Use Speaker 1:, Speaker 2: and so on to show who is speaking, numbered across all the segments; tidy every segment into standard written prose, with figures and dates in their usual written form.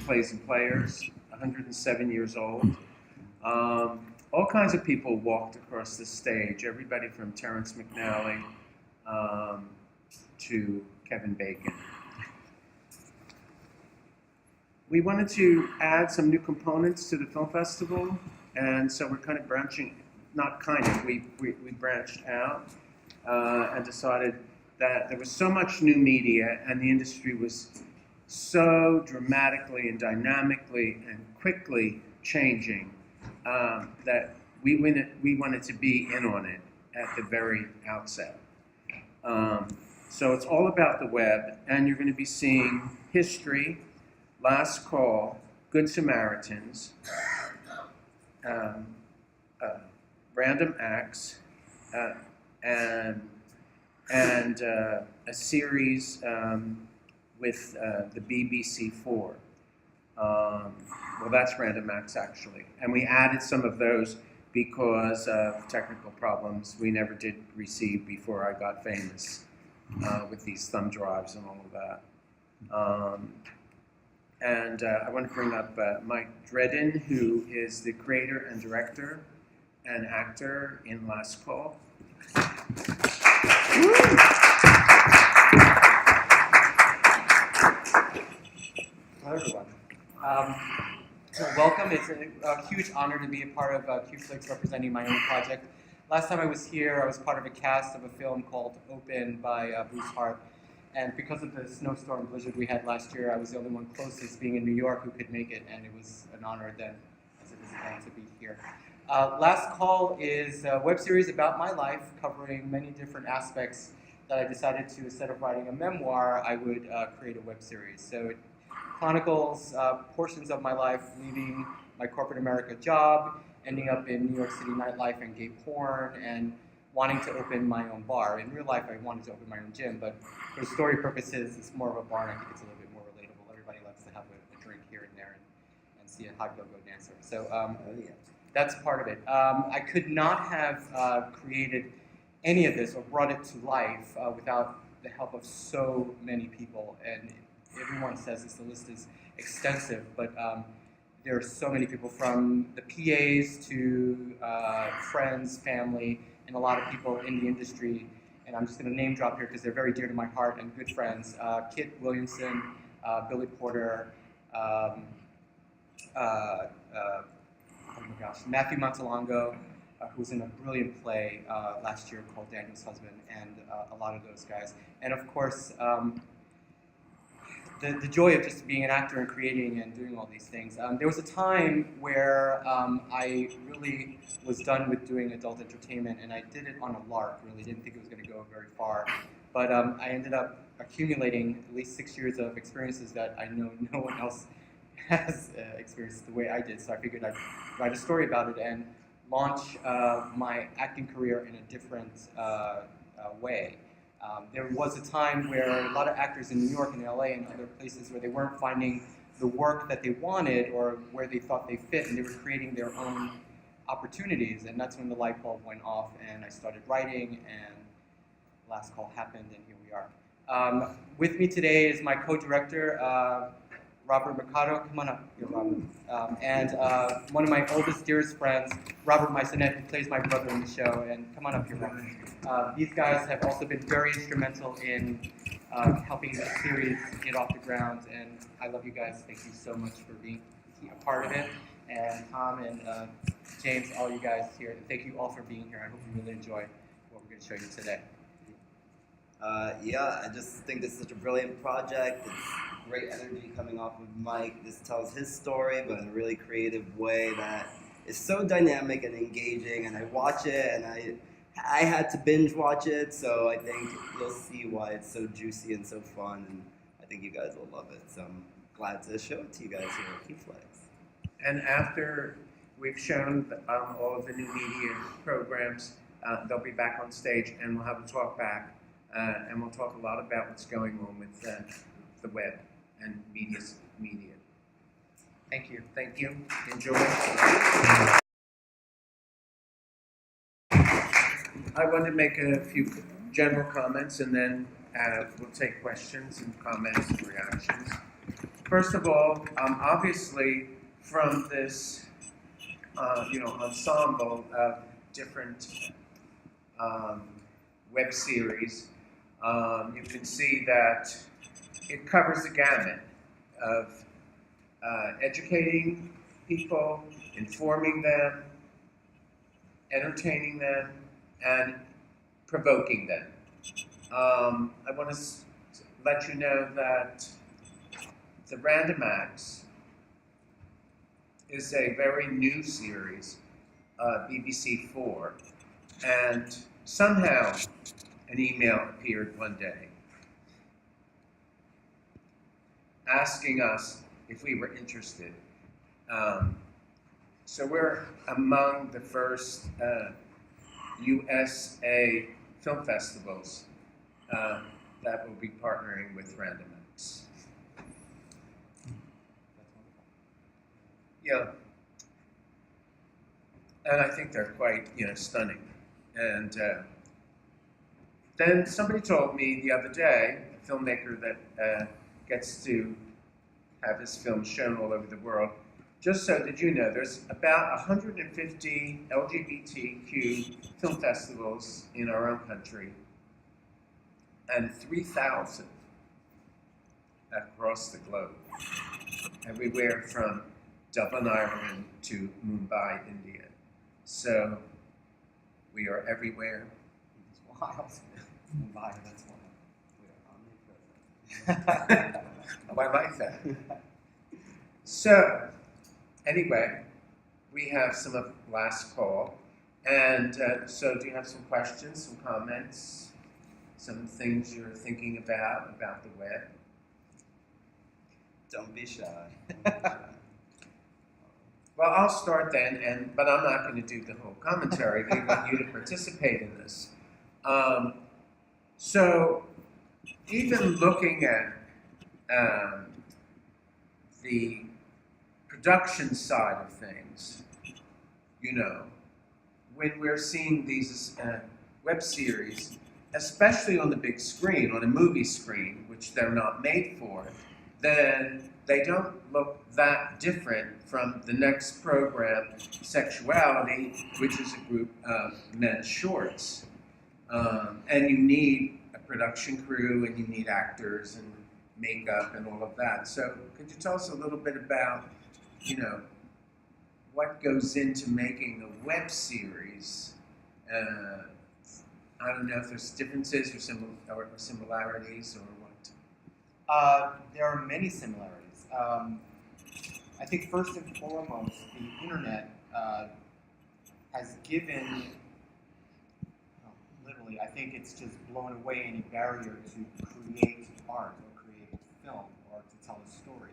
Speaker 1: Plays and Players, 107 years old. All kinds of people walked across the stage, everybody from Terrence McNally to Kevin Bacon. We wanted to add some new components to the film festival, and so we're kind of branching, not kind of, we branched out and decided that there was so much new media and the industry was so dramatically and dynamically and quickly changing that we wanted to be in on it at the very outset. So it's all about the web, and you're going to be seeing history, Last Call, Good Samaritans, Random Acts, and a series with the BBC4. Well, that's Random Acts, actually. And we added some of those because of technical problems we never did receive before I got famous with these thumb drives and all of that. I want to bring up Mike Dredden, who is the creator and director and actor in Last Call.
Speaker 2: Hello, everyone. Welcome. It's a huge honor to be a part of qFLIX representing my own project. Last time I was here, I was part of a cast of a film called Open by Bruce Hart. And because of the snowstorm blizzard we had last year, I was the only one closest, being in New York, who could make it, and it was an honor then, as it is again, to be here. Last Call is a web series about my life, covering many different aspects that I decided to, instead of writing a memoir, I would create a web series. So it chronicles portions of my life, leaving my corporate America job, ending up in New York City nightlife and gay porn, and wanting to open my own bar. In real life, I wanted to open my own gym, but for story purposes, it's more of a bar, and I think it's a little bit more relatable. Everybody loves to have a drink here and there and see a hot go-go dancer. So that's part of it. I could not have created any of this or brought it to life without the help of so many people. And everyone says this, the list is extensive, but there are so many people, from the PAs to friends, family, and a lot of people in the industry. And I'm just going to name drop here because they're very dear to my heart and good friends. Kit Williamson, Billy Porter, oh my gosh, Matthew Montalongo, who was in a brilliant play last year called Daniel's Husband, and a lot of those guys. And of course, the joy of just being an actor and creating and doing all these things. There was a time where I really was done with doing adult entertainment, and I did it on a lark, really didn't think it was going to go very far. But I ended up accumulating at least 6 years of experiences that I know no one else has experienced the way I did, so I figured I'd write a story about it and launch my acting career in a different way. There was a time where a lot of actors in New York and LA and other places where they weren't finding the work that they wanted or where they thought they fit, and they were creating their own opportunities, and that's when the light bulb went off and I started writing, and Last Call happened, and here we are. With me today is my co-director, Robert Mercado. Come on up here, Robert. And one of my oldest, dearest friends, Robert Maisonet, who plays my brother in the show, and come on up here, Robert. These guys have also been very instrumental in helping this series get off the ground, and I love you guys. Thank you so much for being a part of it. And Tom and James, all you guys here, thank you all for being here. I hope you really enjoy what we're going to show you today.
Speaker 3: Yeah, I just think this is such a brilliant project. It's great energy coming off of Mike. This tells his story, but in a really creative way that is so dynamic and engaging. And I watch it, and I had to binge watch it, so I think you'll see why it's so juicy and so fun, and I think you guys will love it. So I'm glad to show it to you guys here at qFLIX.
Speaker 1: And after we've shown all of the new media programs, they'll be back on stage, and we'll have a talk back, and we'll talk a lot about what's going on with the web and media.
Speaker 2: Thank you.
Speaker 1: Thank you. Enjoy. I want to make a few general comments, and then we'll take questions and comments and reactions. first of all, obviously from this, ensemble of different web series, you can see that it covers the gamut of educating people, informing them, entertaining them, and provoking them. I want to let you know that the Random Acts is a very new series, BBC 4, and somehow an email appeared one day asking us if we were interested. So we're among the first USA film festivals that will be partnering with Random Acts. Yeah, and I think they're quite, stunning. And then somebody told me the other day, a filmmaker that gets to have his film shown all over the world. Just so that you know, there's about 150 LGBTQ film festivals in our own country, and 3,000 across the globe, everywhere from Dublin, Ireland to Mumbai, India. So we are everywhere.
Speaker 2: It's wild. Mumbai, that's wild.
Speaker 1: Oh, I like that. So, anyway, we have some of last call. And so do you have some questions, some comments, some things you're thinking about the web?
Speaker 3: Don't be shy.
Speaker 1: Well, I'll start then, but I'm not going to do the whole commentary. We want you to participate in this. So, even looking at the production side of things, when we're seeing these web series, especially on the big screen, on a movie screen, which they're not made for, then they don't look that different from the next program, Sexuality, which is a group of men's shorts. And you need a production crew, and you need actors and makeup and all of that. So could you tell us a little bit about, what goes into making a web series? I don't know if there's differences or similarities or what.
Speaker 2: There are many similarities. I think first and foremost, the internet has given, literally, I think it's just blown away any barrier to create art or create film or to tell a story.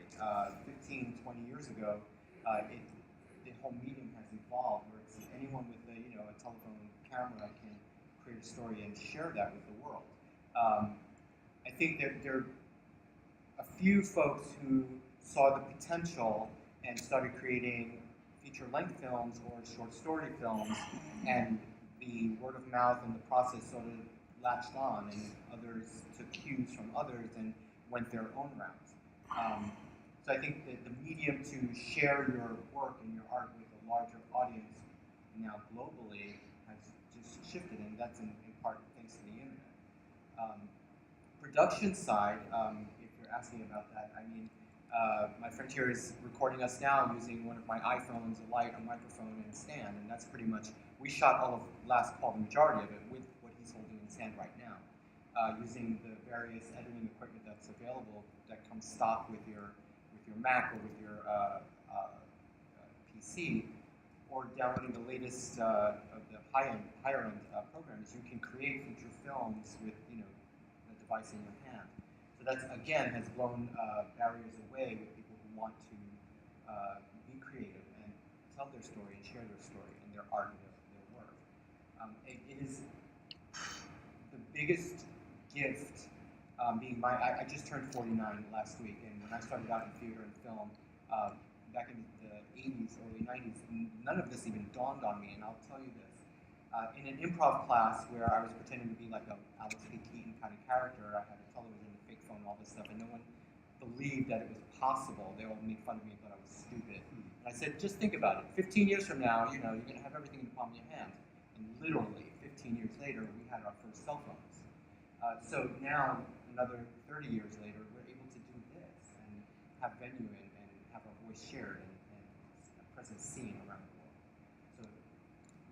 Speaker 2: 15, 20 years ago, the whole medium has evolved where it's anyone with a telephone camera can create a story and share that with the world. I think that there are a few folks who saw the potential and started creating feature-length films or short story films, and the word of mouth and the process sort of latched on, and others took cues from others and went their own route. So I think that the medium to share your work and your art with a larger audience now globally has just shifted, and that's in part thanks to the internet. Production side, if you're asking about that, I mean, my friend here is recording us now using one of my iPhones, a light, a microphone, and a stand, and that's pretty much, we shot all of Last Call, the majority of it, with what he's holding in his hand right now, using the various editing equipment that's available that comes stock with your Mac or with your PC, or downloading the latest of the higher end programs. You can create feature films with a device in your hand. So that's again has blown barriers away with people who want to be creative and tell their story and share their story and their art and their work. It is the biggest gift. Being I just turned 49 last week, and when I started out in theater and film back in the 80s, early 90s, none of this even dawned on me, and I'll tell you this. In an improv class where I was pretending to be like a Alex P. Keaton kind of character, I had a television, a fake phone, all this stuff, and no one believed that it was possible. They all made fun of me and thought I was stupid. And I said, just think about it. 15 years from now, you're going to have everything in the palm of your hand. And literally, 15 years later, we had our first cell phones. So now, another 30 years later, we're able to do this and have venue and have our voice shared and a presence seen around the world. So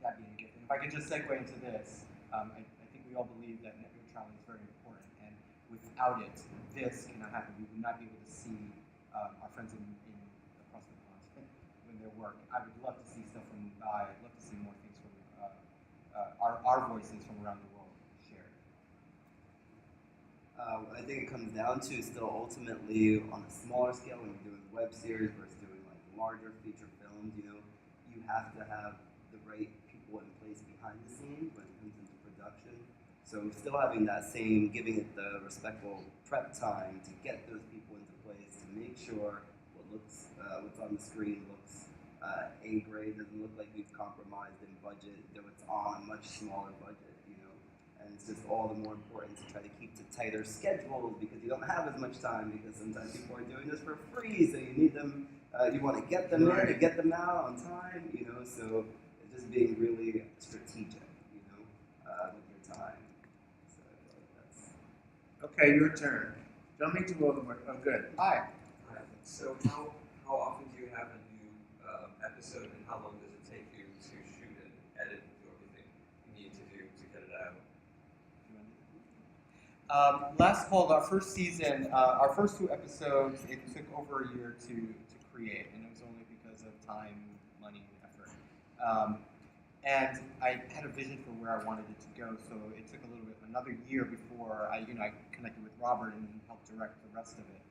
Speaker 2: that being a gift. And if I could just segue into this, I think we all believe that net neutrality is very important. And without it, this cannot happen. We would not be able to see our friends across the pond when their work. I would love to see stuff from Mumbai. I'd love to see more things from our voices from around the world shared.
Speaker 3: I think it comes down to still ultimately on a smaller scale when you're doing web series versus doing like larger feature films. You have to have the right people in place behind the scenes when it comes into production. So still having that same, giving it the respectful prep time to get those people into place to make sure what's on the screen looks A grade, doesn't look like we've compromised in budget, though it's on a much smaller budget. And it's just all the more important to try to keep to tighter schedules because you don't have as much time because sometimes people are doing this for free, so you need them, you want to get them in, to get them out on time, so it's just being really strategic, with your time. So that's...
Speaker 1: Okay, your turn. Don't mean to blow the word. Oh, good.
Speaker 2: Hi.
Speaker 4: Hi. So how often do you have a new episode, and how long does it take you to shoot and edit and do everything you need to do to get it out?
Speaker 2: Last fall, our first season, our first 2 episodes, it took over a year to create, and it was only because of time, money, and effort. And I had a vision for where I wanted it to go, so it took another year before I connected with Robert and helped direct the rest of it.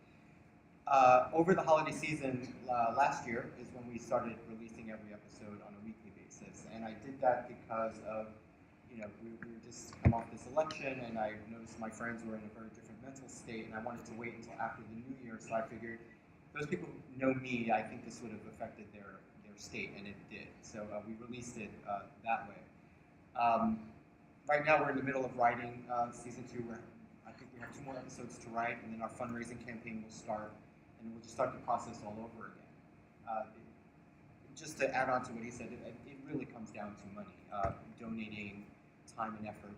Speaker 2: Over the holiday season last year is when we started releasing every episode on a weekly basis, and I did that because of we were just come off this election, and I noticed my friends were in a very different mental state, and I wanted to wait until after the new year, so I figured those people who know me, I think this would have affected their state, and it did. So we released it that way. Right now we're in the middle of writing season 2. I think we have 2 more episodes to write, and then our fundraising campaign will start, and we'll just start the process all over again. Just to add on to what he said, it really comes down to money, donating time and effort,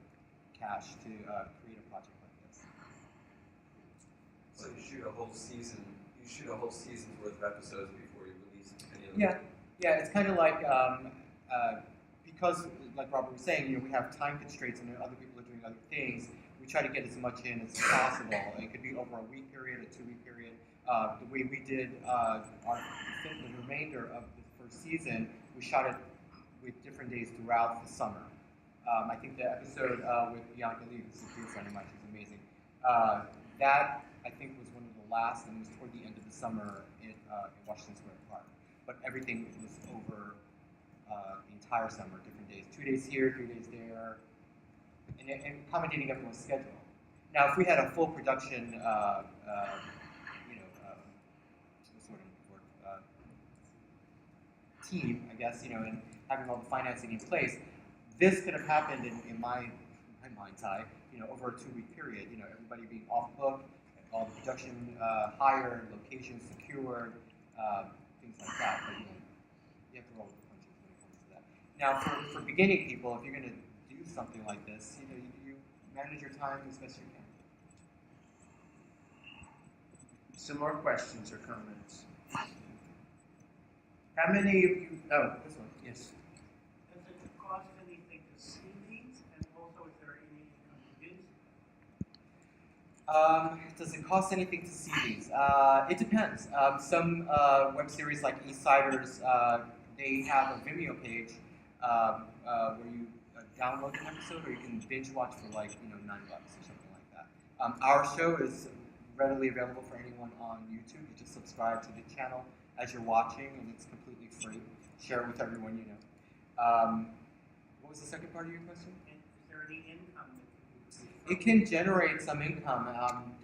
Speaker 2: cash to create a project like this.
Speaker 4: So you shoot a whole season. You shoot a whole season's worth of episodes before you release any of them.
Speaker 2: Yeah. It's kind of like because, like Robert was saying, we have time constraints, and other people are doing other things. We try to get as much in as possible. It could be over a week period, a 2-week period. The way we did the remainder of the first season, we shot it with different days throughout the summer. I think the episode with Bianca Lee, who's a dear friend of mine, she's amazing. That, I think, was one of the last, and it was toward the end of the summer in Washington Square Park. But everything was over the entire summer, different days. 2 days here, 3 days there, and accommodating everyone's schedule. Now, if we had a full production, team, I guess, and having all the financing in place, this could have happened in my mind's eye, over a 2-week period. Everybody being off book, all the production hired, locations secured, things like that. But you have to roll with the punches when it comes to that. Now, for beginning people, if you're going to do something like this, you manage your time as best you can.
Speaker 1: Some more questions or comments? How many of you? Oh, this one. Yes.
Speaker 5: Does it cost anything to see these? And also, is there any income to do?
Speaker 2: Does it cost anything to see these? It depends. Some web series like Eastsiders, they have a Vimeo page where you download an episode, or you can binge watch for like $9 or something like that. Our show is readily available for anyone on YouTube. You just subscribe to the channel as you're watching, and it's completely free. Share it with everyone you know. What was the second part of your question?
Speaker 5: And is there any income that can be
Speaker 2: It can generate some income,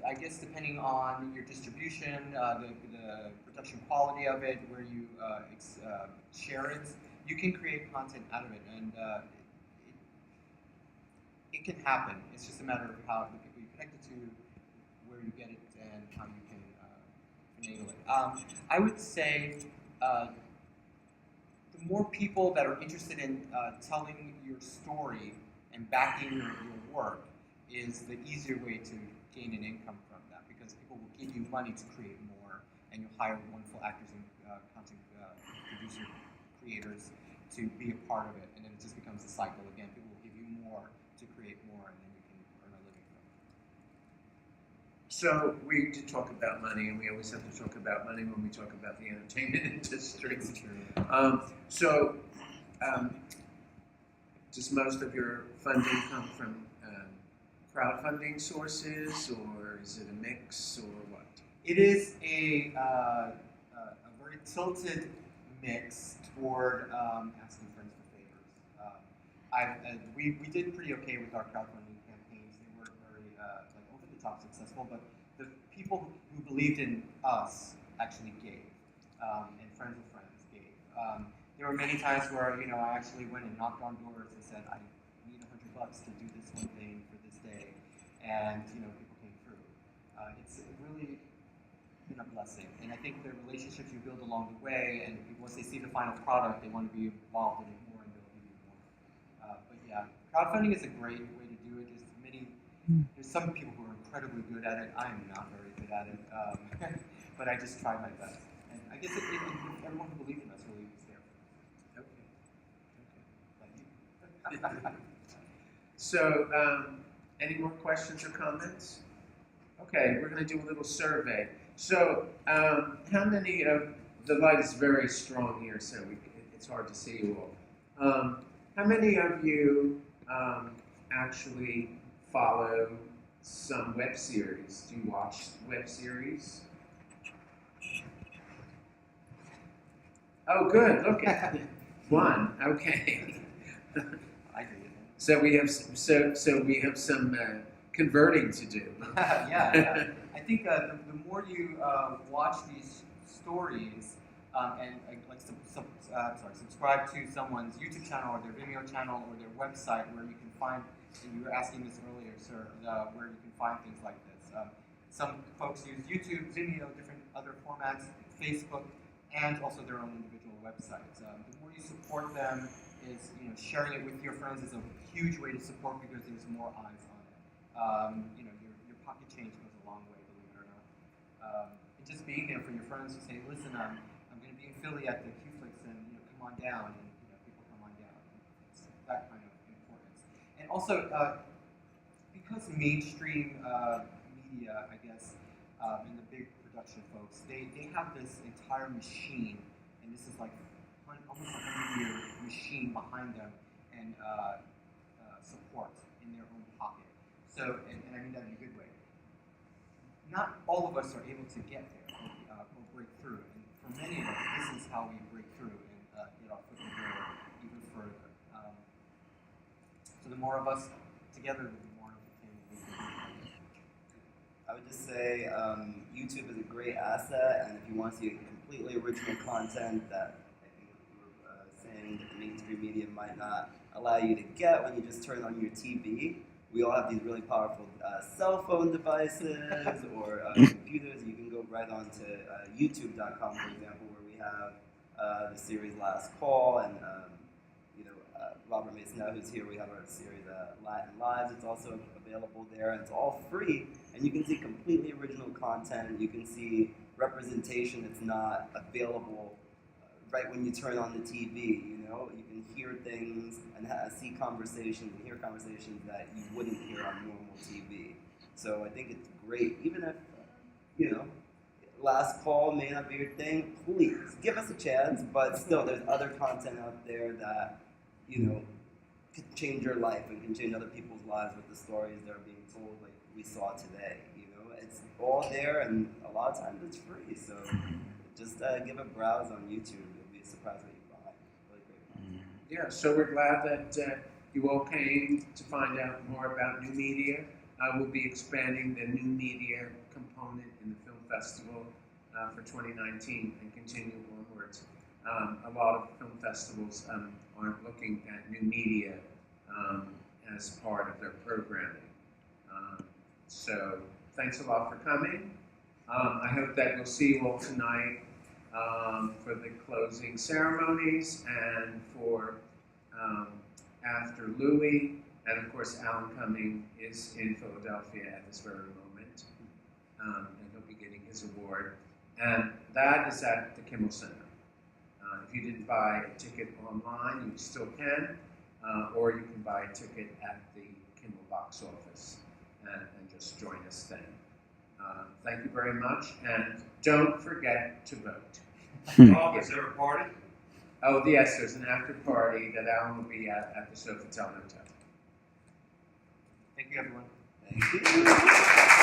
Speaker 2: I guess, depending on your distribution, the production quality of it, where you share it. You can create content out of it, and it can happen. It's just a matter of how the people you connect it to, where you get it, and how you can finagle it. I would say the more people that are interested in telling your story and backing your work is the easier way to gain an income from that, because people will give you money to create more, and you'll hire wonderful actors and content producer creators to be a part of it, and then it just becomes a cycle again. People will give you more to create more, and then you can earn a living from it.
Speaker 1: So we did talk about money, and we always have to talk about money when we talk about the entertainment industry.
Speaker 2: It's true.
Speaker 1: Does most of your funding come from crowdfunding sources, or is it a mix, or what?
Speaker 2: It is a very tilted mix toward asking friends for favors. We did pretty okay with our crowdfunding campaigns. They weren't very over the top successful, but the people who believed in us actually gave, and friends of friends gave. There were many times where I actually went and knocked on doors and said, I need $100 to do this one thing for this day, and people came through. It's really been a blessing, and I think the relationships you build along the way, and once they see the final product, they want to be involved in it more, and they'll give you more. But yeah, crowdfunding is a great way to do it. There's some people who are incredibly good at it. I'm not very good at it, but I just try my best. And I guess everyone who believes in us really is there.
Speaker 1: Okay. So, any more questions or comments? Okay, we're going to do a little survey. So, how many of the light is very strong here, so it's hard to see you all. How many of you actually follow some web series? Do you watch web series? Oh, good. Look at it. One. Okay.
Speaker 2: I do.
Speaker 1: So we have some converting to do.
Speaker 2: Yeah. I think the more you watch these stories and subscribe to someone's YouTube channel or their Vimeo channel or their website where you can find, and you were asking this earlier, sir, where you can find things like this. Some folks use YouTube, Vimeo, different other formats, Facebook, and also their own individual websites. The more you support them, is sharing it with your friends is a huge way to support because there's more eyes on it. Your pocket change goes a long way, believe it or not. And just being there for your friends to say, listen, I'm going to be in Philly at the qFLIX, and come on down, and people come on down. It's that kind of importance. And also, because mainstream media, I guess, and the big production folks, they have this entire machine, and this is like almost a 100-year machine behind them, and support in their own pocket. So, and I mean that in a good way. Not all of us are able to get there or break through. And for many of us, this is how we break through and get our foot in the door even further. So the more of us together, the more entertaining we can be.
Speaker 3: I would just say YouTube is a great asset, and if you want to see completely original content that I think we were saying that the mainstream media might not allow you to get when you just turn on your TV, we all have these really powerful cell phone devices or computers. You can go right on to YouTube.com, for example, where we have the series Last Call, and Robert Mason, who's here, we have our series Latin Lives. It's also available there, and it's all free, and you can see completely original content. You can see representation that's not available right when you turn on the TV. You can hear things and see conversations and hear conversations that you wouldn't hear on normal TV. So I think it's great, even if Last Call may not be your thing. Please give us a chance, but still, there's other content out there that can change your life and can change other people's lives with the stories that are being told, like we saw today. It's all there, and a lot of times it's free. So just give a browse on YouTube. You'll be surprised what you find. Really great.
Speaker 1: Yeah, so we're glad that you all came to find out more about new media. We'll be expanding the new media component in the film festival for 2019 and continue onwards. A lot of film festivals aren't looking at new media as part of their programming. So thanks a lot for coming. I hope that we'll see you all tonight for the closing ceremonies and for after Louis. And of course, Alan Cumming is in Philadelphia at this very moment, and he'll be getting his award. And that is at the Kimmel Center. If you didn't buy a ticket online, you still can, or you can buy a ticket at the Kimmel box office and just join us then. Thank you very much, and don't forget to vote.
Speaker 4: Oh, is there a party?
Speaker 1: Oh, yes, there's an after party that Alan will be at the Sofitel Hotel.
Speaker 2: Thank you, everyone.
Speaker 3: Thank you.